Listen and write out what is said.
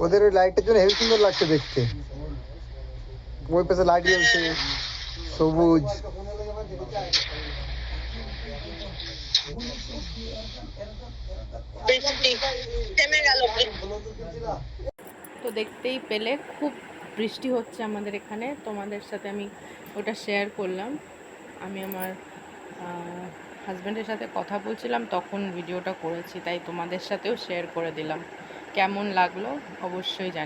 ওদের ওই লাইটের জন্য হেবি সুন্দর লাগছে দেখতে। ওই পাশে লাইট জ্বলছে সবুজ। তো দেখতেই পেলে খুব বৃষ্টি হচ্ছে আমাদের এখানে, তোমাদের সাথে আমি ওটা শেয়ার করলাম। আমি আমার হাজব্যান্ডের সাথে কথা বলছিলাম তখন ভিডিওটা করেছি, তাই তোমাদের সাথেও শেয়ার করে দিলাম। কেমন লাগলো অবশ্যই জানি।